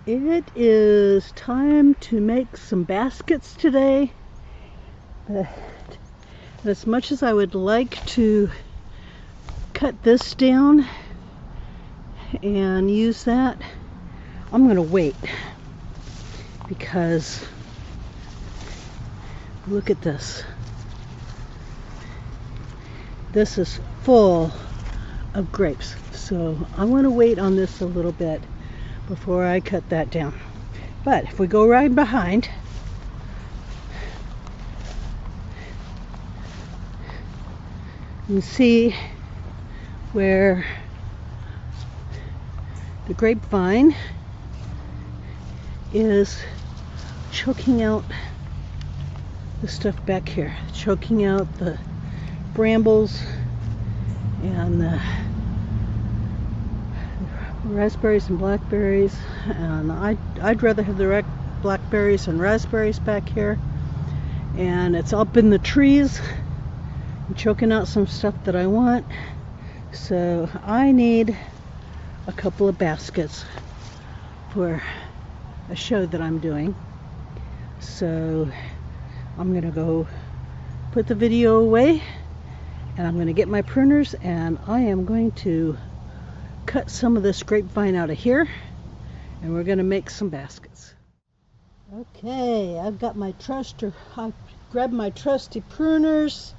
It is time to make some baskets today. But as much as I would like to cut this down and use that, I'm going to wait, because look at this. This is full of grapes. So I want to wait on this a little bit before I cut that down. But if we go right behind, you can see where the grapevine is choking out the stuff back here, choking out the brambles and the raspberries and blackberries, and I'd rather have the blackberries and raspberries back here, and it's up in the trees and choking out some stuff that I want. So I need a couple of baskets for a show that I'm doing. So I'm gonna go put the video away, and I'm gonna get my pruners, and I am going to cut some of this grapevine out of here, and we're going to make some baskets. Okay, I've got my I grabbed my trusty pruners,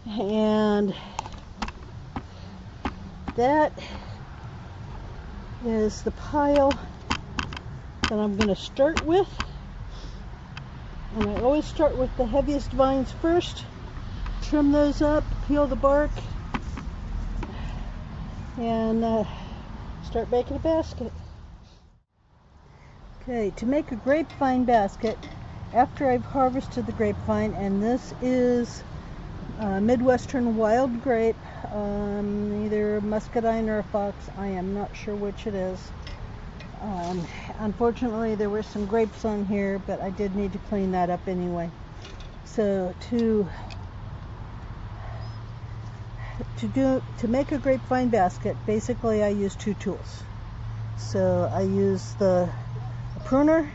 and that is the pile that I'm going to start with. And I always start with the heaviest vines first, trim those up, peel the bark, and start making a basket. Okay, to make a grapevine basket, after I've harvested the grapevine, and this is Midwestern wild grape, either muscadine or a fox, I am not sure which it is. Unfortunately, there were some grapes on here, but I did need to clean that up anyway. So to make a grapevine basket, basically I use two tools. So I use a pruner,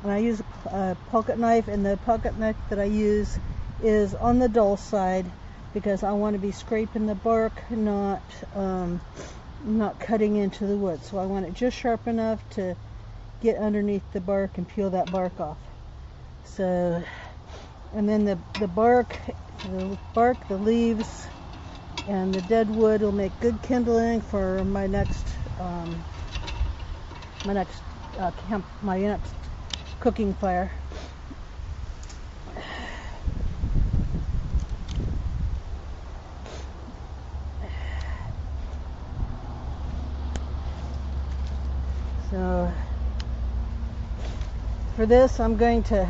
and I use a pocket knife, and the pocket knife that I use is on the dull side, because I want to be scraping the bark, not cutting into the wood. So I want it just sharp enough to get underneath the bark and peel that bark off. So, and then the bark, the leaves, and the dead wood will make good kindling for my next cooking fire. So for this, I'm going to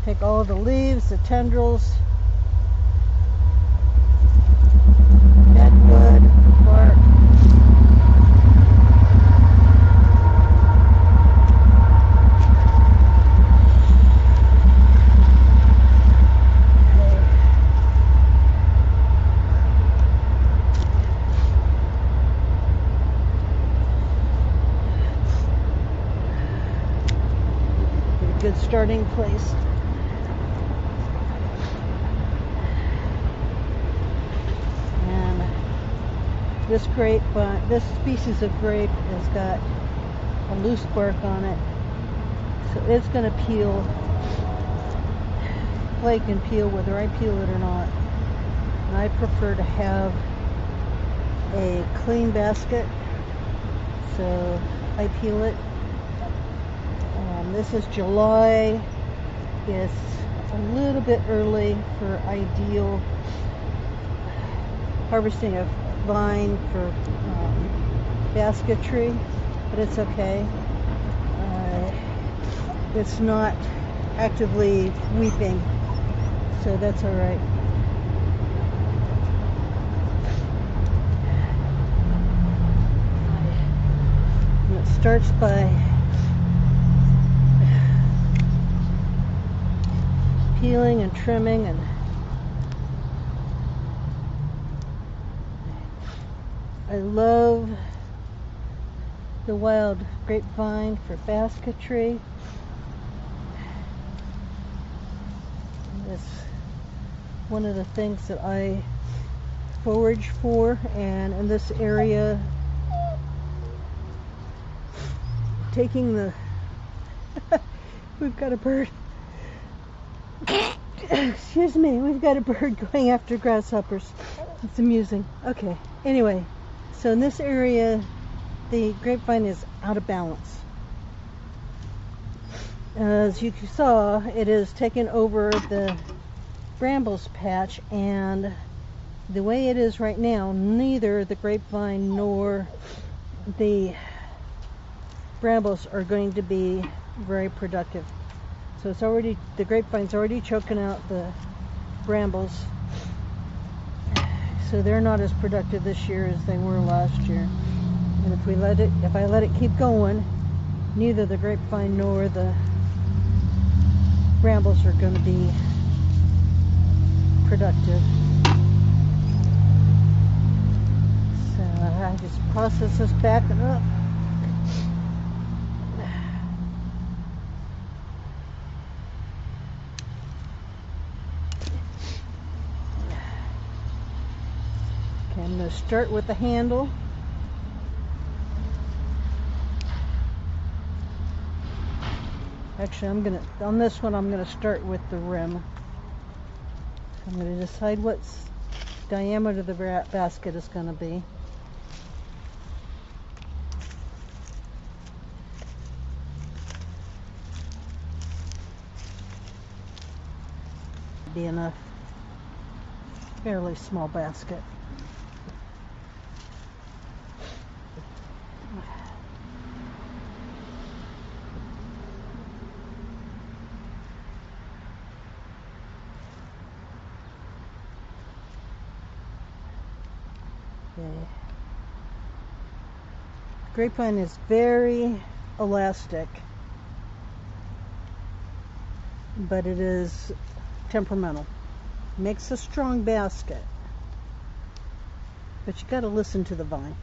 take all the leaves, the tendrils, good starting place. And this species of grape has got a loose bark on it, so it's going to peel, flake and peel whether I peel it or not. And I prefer to have a clean basket, so I peel it. This is July. It's a little bit early for ideal harvesting of vine for basketry, but it's okay. It's not actively weeping, so that's all right. And it starts by peeling and trimming, and I love the wild grapevine for basketry. It's one of the things that I forage for, and in this area, taking the we've got a bird. Excuse me, we've got a bird going after grasshoppers. It's amusing. Okay, anyway, so in this area, the grapevine is out of balance. As you saw, it has taken over the brambles patch, and the way it is right now, neither the grapevine nor the brambles are going to be very productive. So it's already, the grapevine's already choking out the brambles, so they're not as productive this year as they were last year. And if I let it keep going, neither the grapevine nor the brambles are going to be productive. So I just process this back up. Okay, I'm going to start with the handle. Actually, on this one, I'm going to start with the rim. I'm going to decide what diameter the basket is going to be. Be in a fairly small basket. Okay. Grapevine is very elastic, but it is temperamental. Makes a strong basket, but you got to listen to the vine.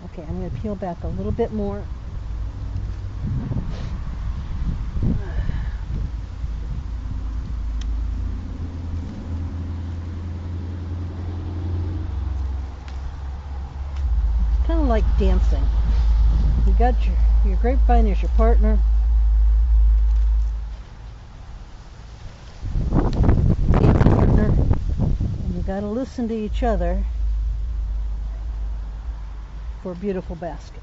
Okay, I'm going to peel back a little bit more. Kind of like dancing. You got your grapevine as your partner. And you got to listen to each other for a beautiful basket.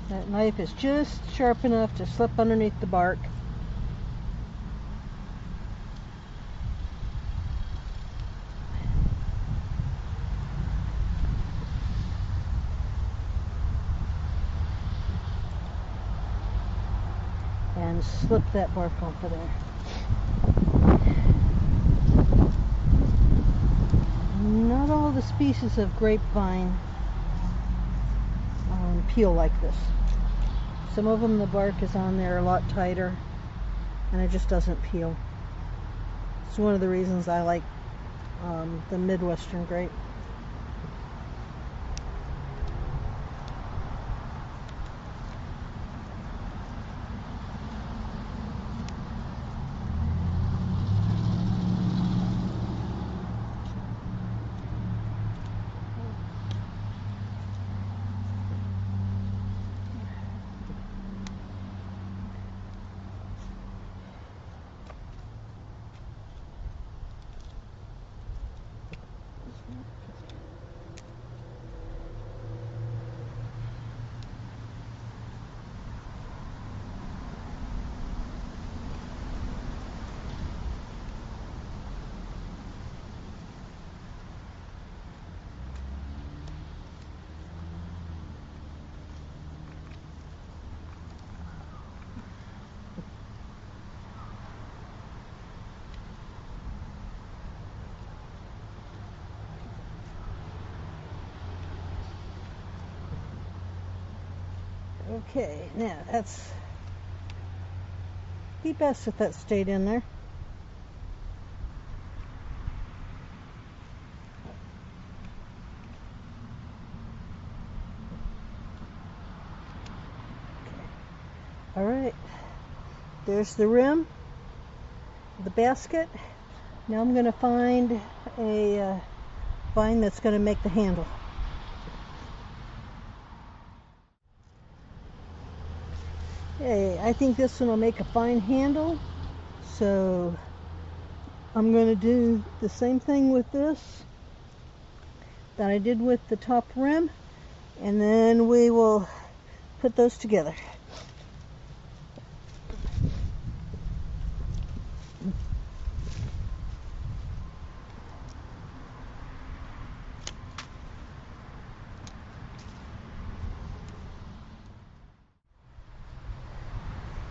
That knife is just sharp enough to slip underneath the bark. And slip that bark off of there. Not all the species of grapevine peel like this. Some of them, the bark is on there a lot tighter, and it just doesn't peel. It's one of the reasons I like the Midwestern grape. Okay, now that's be best if that stayed in there. All right, there's the rim, the basket. Now I'm going to find a vine that's going to make the handle. Okay, I think this one will make a fine handle, so I'm going to do the same thing with this that I did with the top rim, and then we will put those together.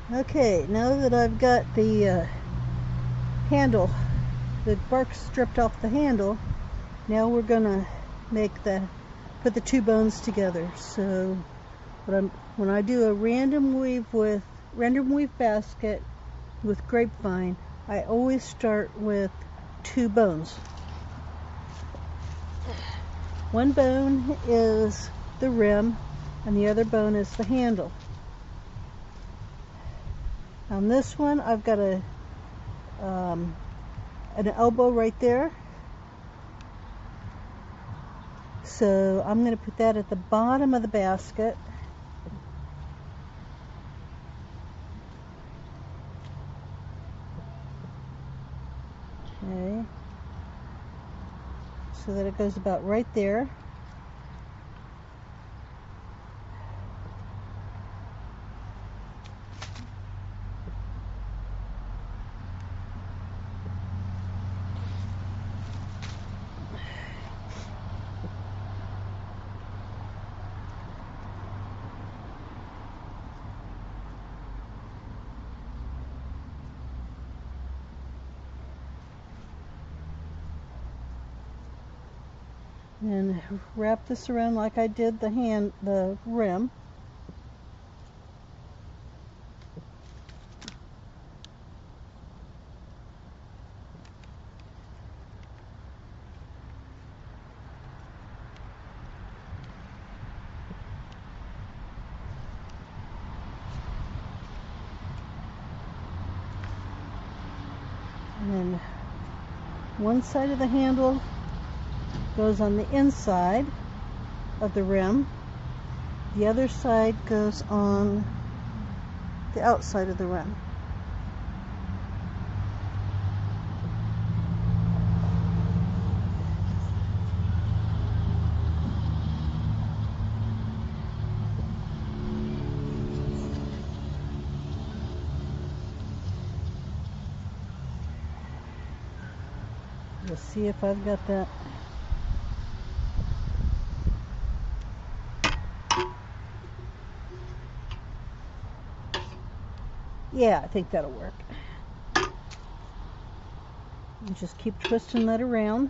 Okay, now that I've got the handle, the bark stripped off the handle, now we're gonna put the two bones together. So when I do a random weave basket with grapevine, I always start with two bones. One bone is the rim and the other bone is the handle. On this one, I've got an elbow right there. So I'm going to put that at the bottom of the basket. Okay. So that it goes about right there. And wrap this around like I did the rim. And then one side of the handle goes on the inside of the rim. The other side goes on the outside of the rim. Let's see if I've got that. Yeah, I think that'll work. You just keep twisting that around.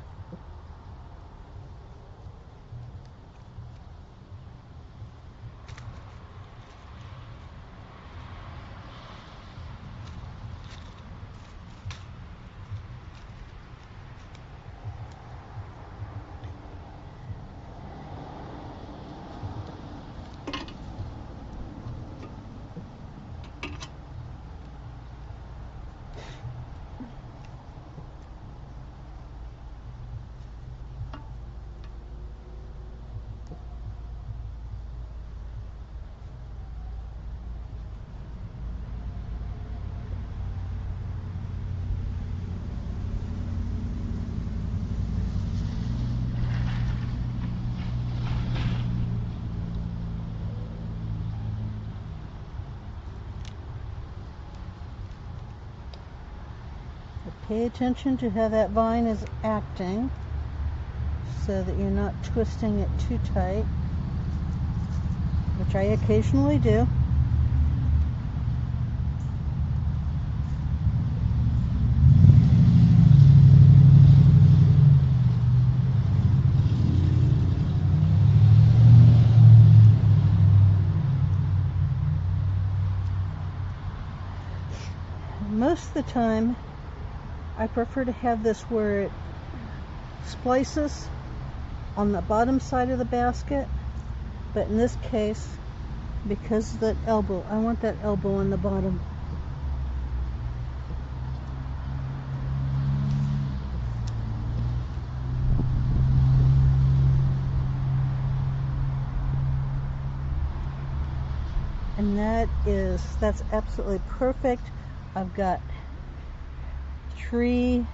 Pay attention to how that vine is acting so that you're not twisting it too tight, which I occasionally do. Most of the time I prefer to have this where it splices on the bottom side of the basket, but in this case, because of that elbow, I want that elbow on the bottom. And that's absolutely perfect. I've got 3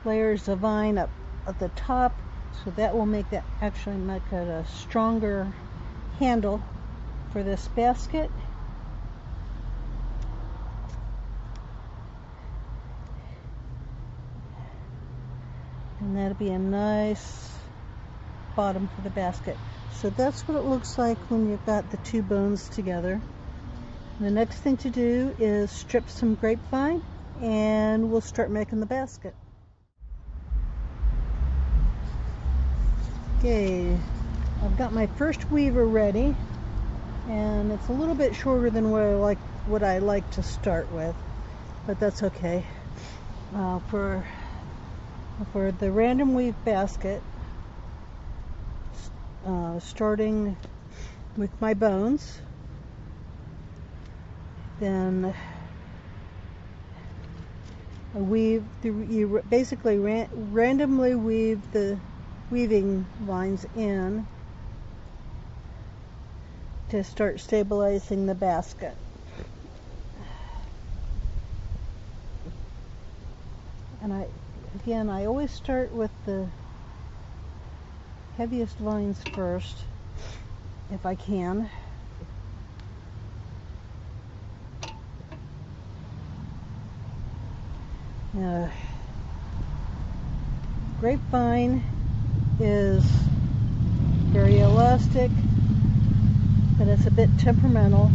layers of vine up at the top, so that will make it a stronger handle for this basket. And that'll be a nice bottom for the basket. So that's what it looks like when you've got the 2 bones together. The next thing to do is strip some grapevine and we'll start making the basket. Okay, I've got my first weaver ready, and it's a little bit shorter than what I like to start with, but that's okay. For the random weave basket, starting with my bones, then you basically randomly weave the weaving lines in to start stabilizing the basket. And I always start with the heaviest vines first, if I can. Grapevine is very elastic, but it's a bit temperamental.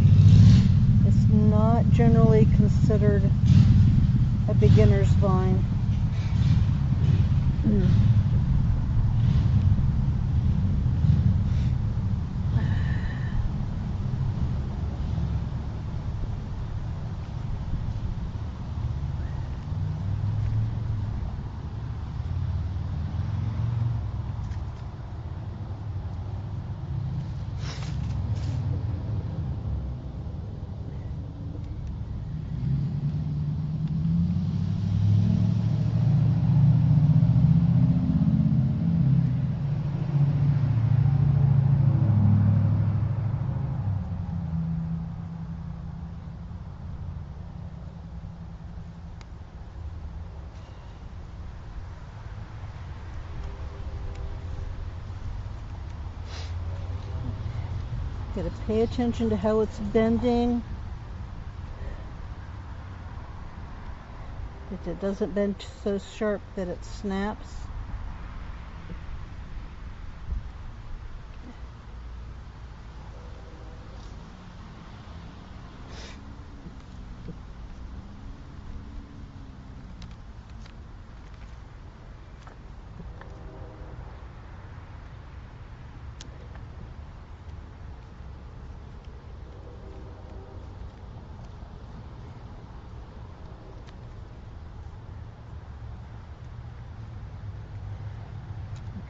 It's not generally considered a beginner's vine. Gotta pay attention to how it's bending. If it doesn't bend so sharp that it snaps.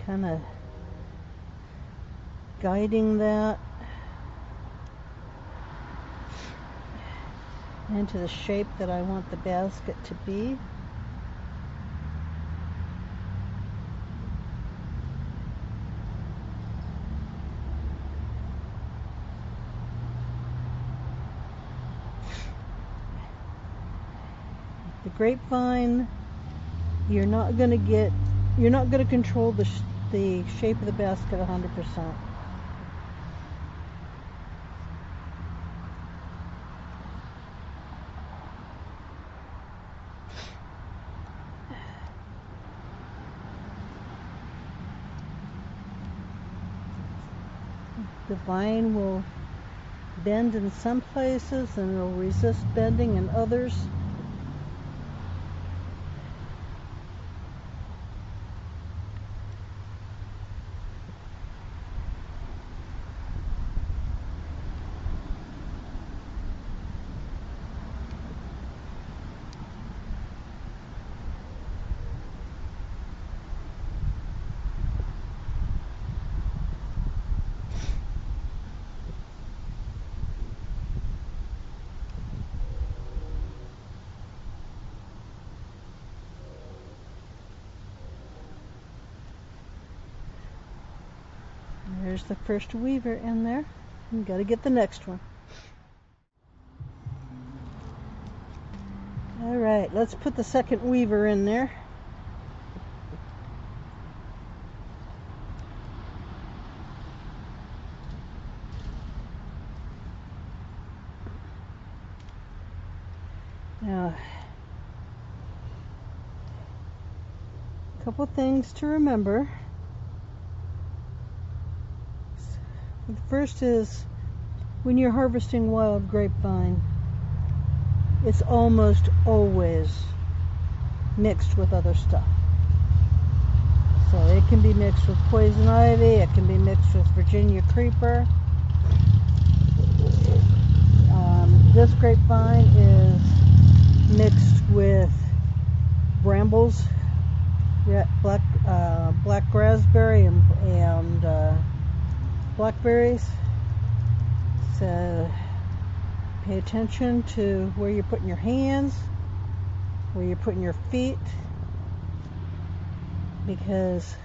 Kind of guiding that into the shape that I want the basket to be. The grapevine, you're not going to control the shape of the basket 100%. The vine will bend in some places and it'll resist bending in others. There's the first weaver in there. You got to get the next one. All right, let's put the second weaver in there. Now, a couple things to remember. The first is when you're harvesting wild grapevine, it's almost always mixed with other stuff. So it can be mixed with poison ivy, it can be mixed with Virginia creeper. This grapevine is mixed with brambles, black raspberry and blackberries. So pay attention to where you're putting your hands, where you're putting your feet, because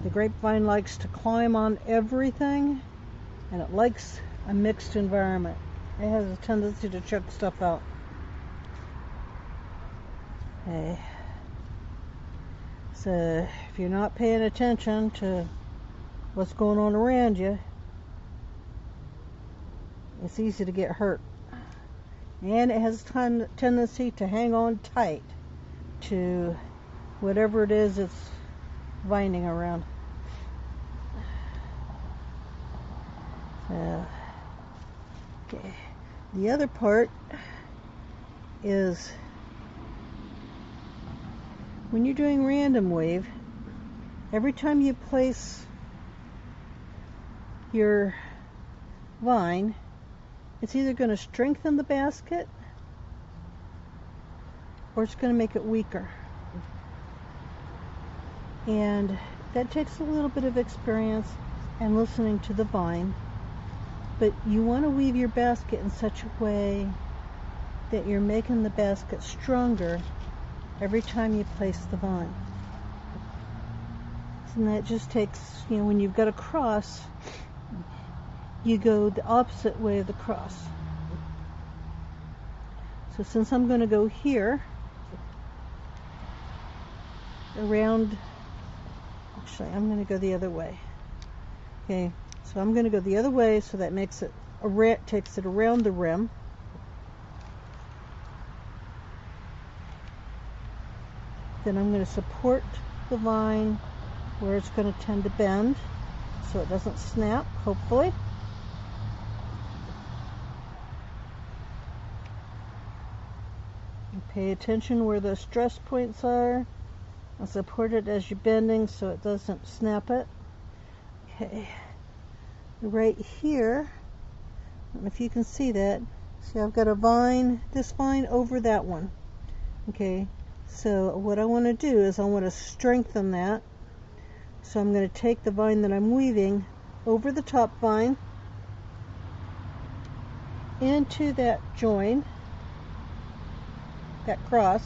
the grapevine likes to climb on everything, and it likes a mixed environment. It has a tendency to choke stuff out. Okay. So if you're not paying attention to what's going on around you, it's easy to get hurt. And it has a tendency to hang on tight to whatever it is it's vining around. Okay. The other part is when you're doing random wave, every time you place your vine, it's either going to strengthen the basket or it's going to make it weaker. And that takes a little bit of experience and listening to the vine. But you want to weave your basket in such a way that you're making the basket stronger every time you place the vine. And that just takes, when you've got a cross, you go the opposite way of the cross. So since I'm going to go here, around, actually I'm going to go the other way. Okay, so I'm going to go the other way, so that makes it, takes it around the rim. Then I'm going to support the vine where it's going to tend to bend so it doesn't snap, hopefully. And pay attention where the stress points are and support it as you're bending so it doesn't snap it. Okay, right here, I don't know if you can see that. See, I've got a vine, this vine over that one. Okay, so what I want to do is I want to strengthen that. So I'm going to take the vine that I'm weaving over the top vine into that join, that cross,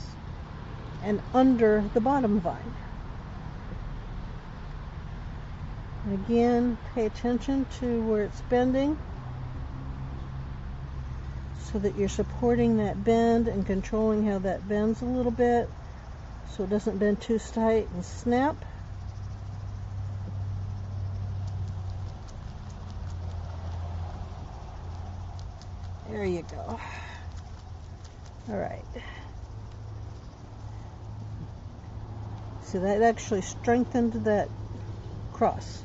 and under the bottom vine. And again, pay attention to where it's bending so that you're supporting that bend and controlling how that bends a little bit so it doesn't bend too tight and snap. There you go. All right. So that actually strengthened that cross.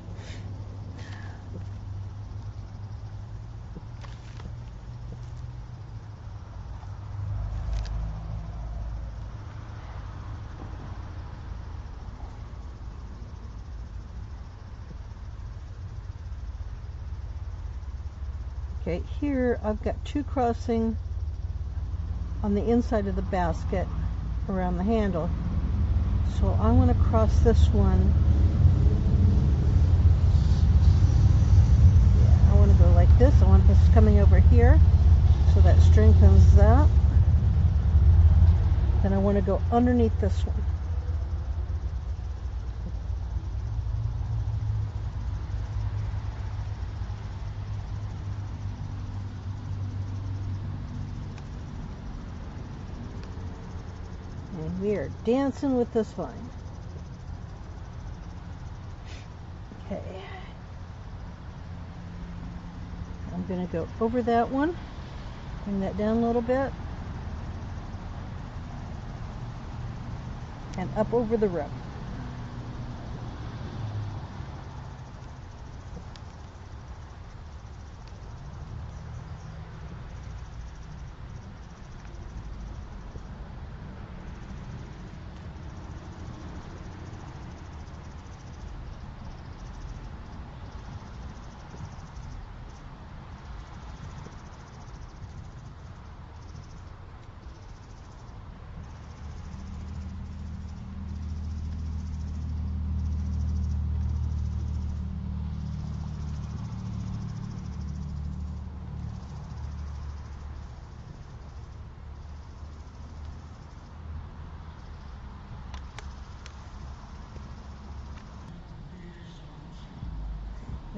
Okay, here I've got two crossing on the inside of the basket around the handle. So I want to cross this one. Yeah, I want to go like this. I want this coming over here, so that strengthens that. Then I want to go underneath this one. And we are dancing with this vine. Okay. I'm going to go over that one. Bring that down a little bit. And up over the rim.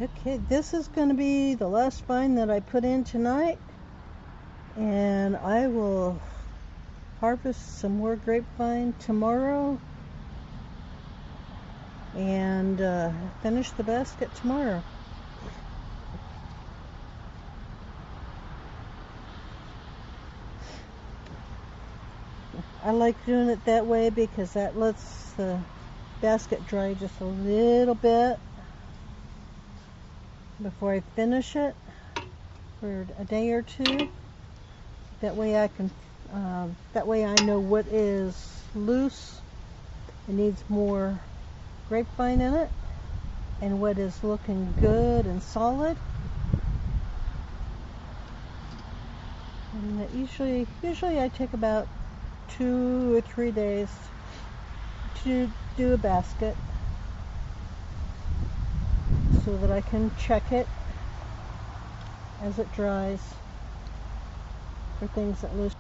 Okay, this is going to be the last vine that I put in tonight, and I will harvest some more grapevine tomorrow and finish the basket tomorrow. I like doing it that way because that lets the basket dry just a little bit before I finish it for a day or two. That way I can, that way I know what is loose and needs more grapevine in it, and what is looking good and solid. And usually I take about 2 or 3 days to do a basket, so that I can check it as it dries for things that lose.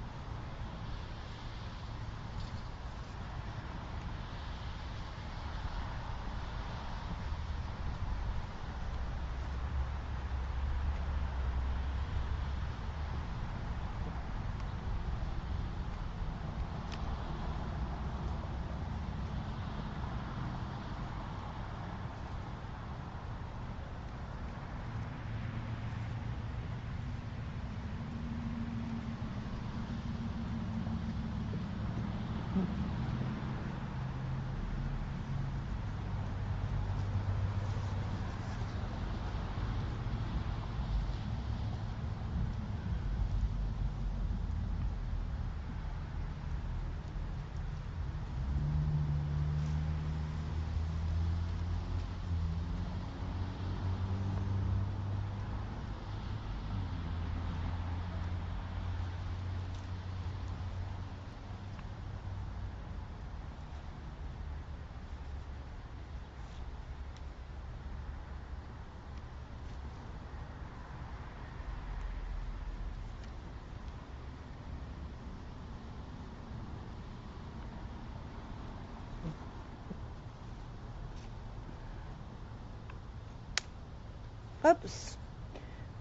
Oops,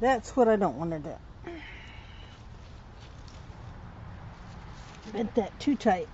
that's what I don't want to do. Bent that too tight.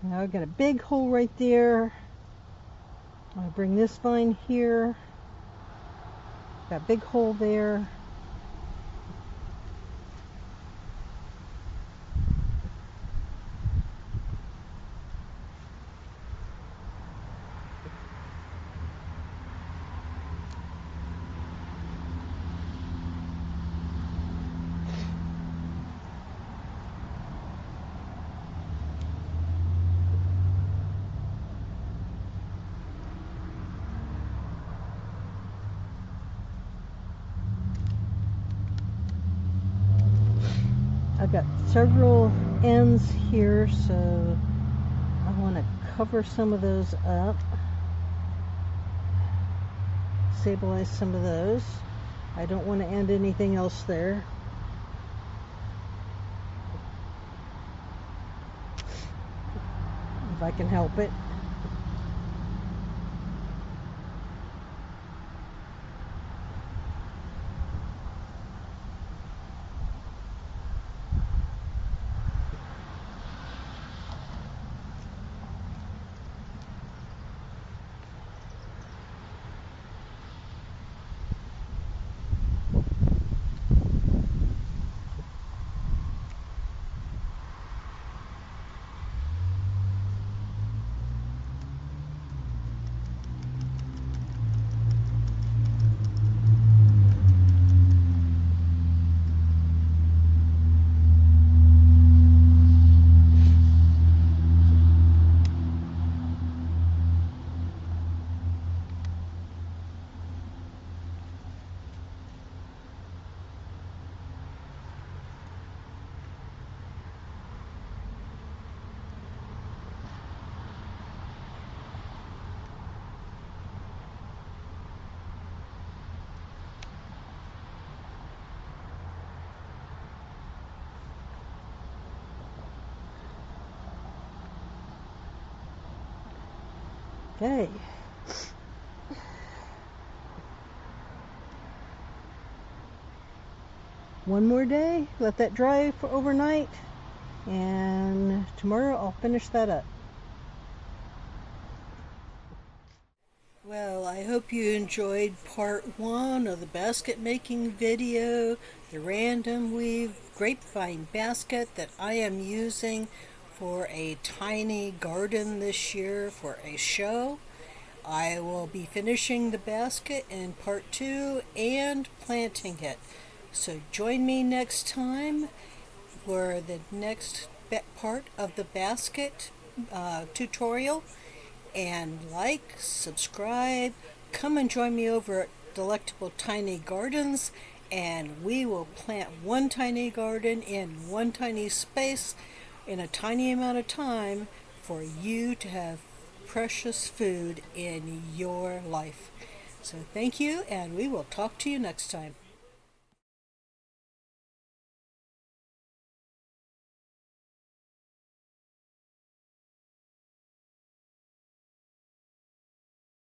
Now I've got a big hole right there. I bring this vine here. Got a big hole there. I've got several ends here, so I want to cover some of those up, stabilize some of those. I don't want to end anything else there. If I can help it. Okay. One more day, let that dry for overnight, and tomorrow I'll finish that up. Well, I hope you enjoyed part one of the basket making video, the random weave grapevine basket that I am using for a tiny garden this year for a show. I will be finishing the basket in part two and planting it. So join me next time for the next part of the basket tutorial. And like, subscribe, come and join me over at Delectable Tiny Gardens, and we will plant one tiny garden in one tiny space in a tiny amount of time for you to have precious food in your life. So thank you, and we will talk to you next time.